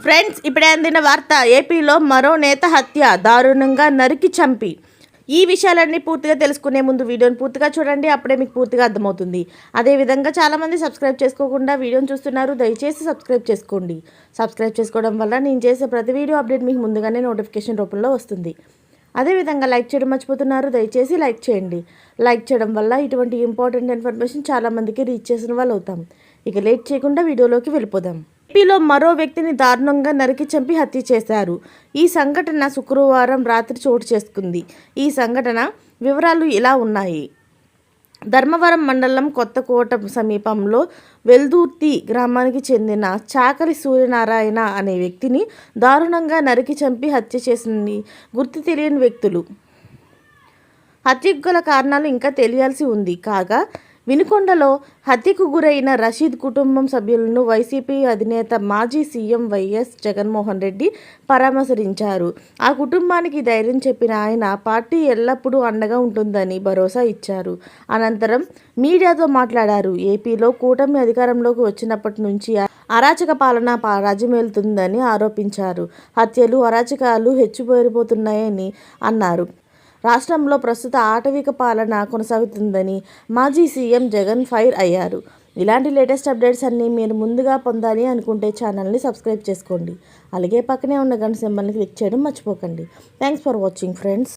Friends, ఇప్పుడే అందిన వార్త. ఏపీలో మరో నేత హత్య, దారుణంగా నరికి చంపి. ఈ విషయాలన్నీ పూర్తిగా తెలుసుకునే ముందు వీడియోని పూర్తిగా చూడండి, అప్పుడే మీకు పూర్తిగా అర్థమవుతుంది. అదేవిధంగా చాలామంది సబ్స్క్రైబ్ చేసుకోకుండా వీడియోని చూస్తున్నారు, దయచేసి సబ్స్క్రైబ్ చేసుకోండి. సబ్స్క్రైబ్ చేసుకోవడం వల్ల నేను చేసే ప్రతి వీడియో అప్డేట్ మీకు ముందుగానే నోటిఫికేషన్ రూపంలో వస్తుంది. అదేవిధంగా లైక్ చేయడం మర్చిపోతున్నారు, దయచేసి లైక్ చేయండి. లైక్ చేయడం వల్ల ఇటువంటి ఇంపార్టెంట్ ఇన్ఫర్మేషన్ చాలామందికి రీచ్ చేసిన వాళ్ళు అవుతాం. ఇక లేట్ చేయకుండా వీడియోలోకి వెళ్ళిపోదాం. ఏపీలో మరో వ్యక్తిని దారుణంగా నరికి చంపి హత్య చేశారు. ఈ సంఘటన శుక్రవారం రాత్రి చోటు చేసుకుంది. ఈ సంఘటన వివరాలు ఇలా ఉన్నాయి. ధర్మవరం మండలం కొత్తకోట సమీపంలో వెల్దుర్తి గ్రామానికి చెందిన చాకలి సూర్యనారాయణ అనే వ్యక్తిని దారుణంగా నరికి చంపి హత్య చేసింది గుర్తు తెలియని వ్యక్తులు. హత్యకు గల కారణాలు ఇంకా తెలియాల్సి ఉంది. కాగా వినుకొండలో హత్యకు గురైన రషీద్ కుటుంబం సభ్యులను వైసీపీ అధినేత మాజీ సీఎం వైఎస్ జగన్మోహన్ రెడ్డి పరామర్శించారు. ఆ కుటుంబానికి ధైర్యం చెప్పిన ఆయన పార్టీ ఎల్లప్పుడూ అండగా ఉంటుందని భరోసా ఇచ్చారు. అనంతరం మీడియాతో మాట్లాడారు. ఏపీలో కూటమి అధికారంలోకి వచ్చినప్పటి నుంచి అరాచక పాలన రాజ్యమేలుతుందని ఆరోపించారు. హత్యలు, అరాచకాలు హెచ్చుపేరిపోతున్నాయని అన్నారు. రాష్ట్రంలో ప్రస్తుత ఆటవిక పాలన కొనసాగుతుందని మాజీ సీఎం జగన్ ఫైర్ అయ్యారు. ఇలాంటి లేటెస్ట్ అప్డేట్స్ అన్నీ మీరు ముందుగా పొందాలి అనుకుంటే ఛానల్ని సబ్స్క్రైబ్ చేసుకోండి. అలాగే పక్కనే ఉన్న గంట సింబల్ని క్లిక్ చేయడం మర్చిపోకండి. Thanks for watching friends.